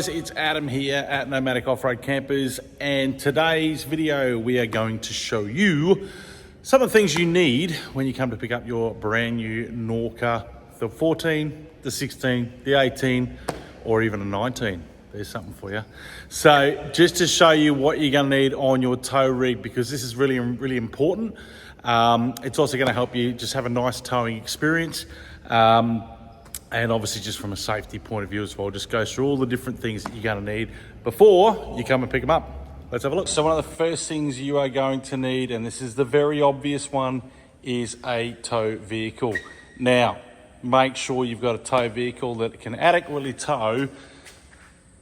guys, it's Adam here at Nomadic Off-Road Campers, and today's video we are going to show you some of the things you need when you come to pick up your brand new Norca, the 14, the 16, the 18, or even a 19. There's something for you. So just to show you what you're going to need on your tow rig, because this is really important. It's also going to help you just have a nice towing experience. And obviously just from a safety point of view as well, just goes through all the different things that you're going to need before you come and pick them up. Let's have a look. So one of the first things you are going to need, and this is the very obvious one, is a tow vehicle. Now, make sure you've got a tow vehicle that can adequately tow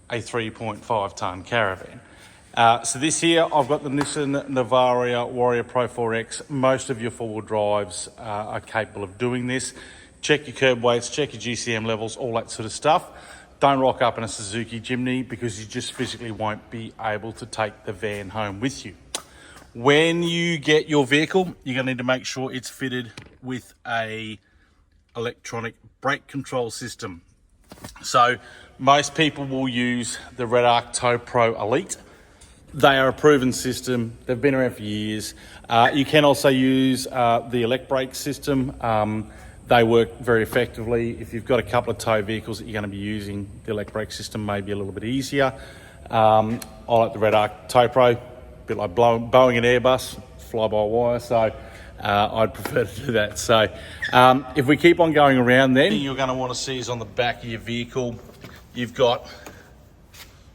a 3.5 ton caravan. So this here, I've got the Nissan Navara Warrior Pro 4X. Most of your four-wheel drives are capable of doing this. Check your curb weights, check your GCM levels, all that sort of stuff. Don't rock up in a Suzuki Jimny because you just physically won't be able to take the van home with you. When you get your vehicle, you're going to need to make sure it's fitted with a electronic brake control system. So most people will use the Red Arc Tow Pro Elite. They are a proven system. They've been around for years. You can also use the elect brake system. They work very effectively. If you've got a couple of tow vehicles that you're going to be using, the elect brake system may be a little bit easier. I like the Red Arc Tow Pro, a bit like Boeing and Airbus, fly-by-wire, so I'd prefer to do that. So if we keep on going around then, you're going to want to see is on the back of your vehicle, you've got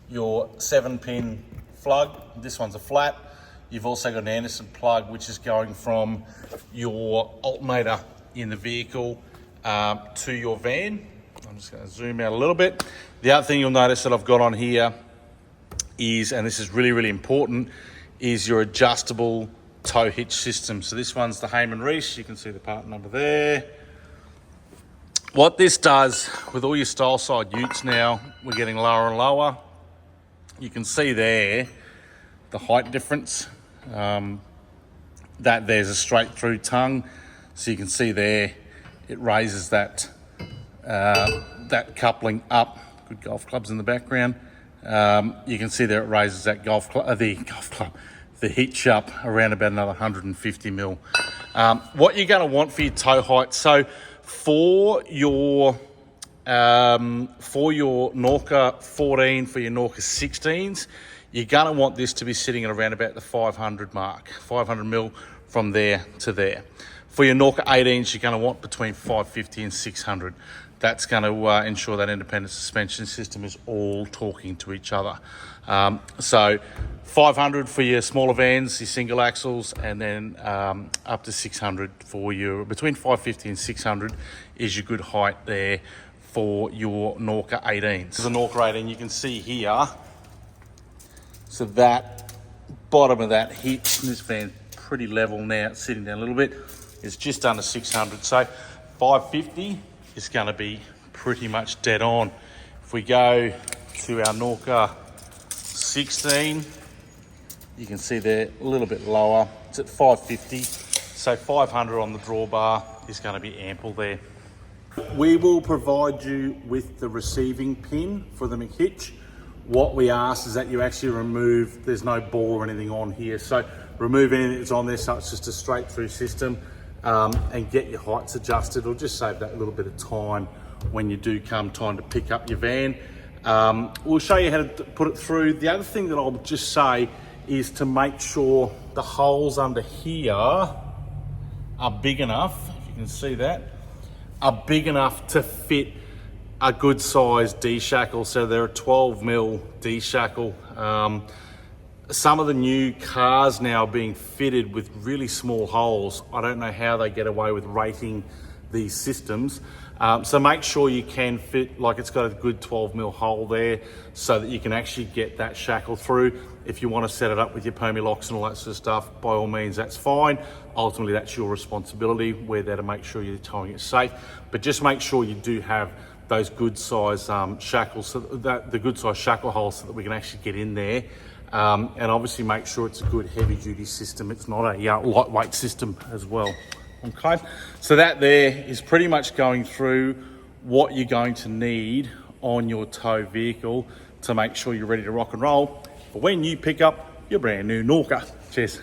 your 7-pin plug. This one's a flat. You've also got an Anderson plug, which is going from your alternator in the vehicle to your van. I'm just going to zoom out a little bit. The other thing you'll notice that I've got on here is, and this is really important, is your adjustable tow hitch system. So this one's the Heyman Reese. You can see the part number there. What this does with all your style side utes now, we're getting lower and lower. You can see there the height difference. That there's a straight through tongue. So you can see there, it raises that that coupling up. Good golf clubs in the background. You can see there it raises that the hitch up around about another 150 mil. What you're going to want for your tow height. So for your Norca 14, for your Norca 16s, you're going to want this to be sitting at around about the 500 mark, 500 mil from there to there. For your Norca 18s, you're going to want between 550 and 600. That's going to ensure that independent suspension system is all talking to each other. So 500 for your smaller vans, your single axles, and then up to 600 for your, between 550 and 600 is your good height there for your Norca 18s. So the Norca 18, you can see here, so that bottom of that hitch, this van's pretty level now, it's sitting down a little bit. It's just under 600, so 550 is going to be pretty much dead on. If we go to our Norca 16, you can see they're a little bit lower. It's at 550, so 500 on the drawbar is going to be ample there. We will provide you with the receiving pin for the McHitch. What we ask is that you actually remove, there's no ball or anything on here, so remove anything that's on there, so it's just a straight through system. And get your heights adjusted. It'll just save that little bit of time when you do come time to pick up your van. We'll show you how to put it through. The other thing that I'll just say is to make sure the holes under here are big enough, if you can see that, are big enough to fit a good size D-shackle. So they're a 12 mil D-shackle. Some of the new cars now are being fitted with really small holes. I don't know how they get away with rating these systems. So make sure you can fit, like it's got a good 12 mil hole there so that you can actually get that shackle through. If you want to set it up with your Permi locks and all that sort of stuff, by all means, that's fine. Ultimately, that's your responsibility. We're there to make sure you're towing it safe, but just make sure you do have those good size shackles, so that the good size shackle holes so that we can actually get in there. And obviously make sure it's a good heavy duty system. It's not a lightweight system as well. Okay, so that there is pretty much going through what you're going to need on your tow vehicle to make sure you're ready to rock and roll for when you pick up your brand new Norca. Cheers.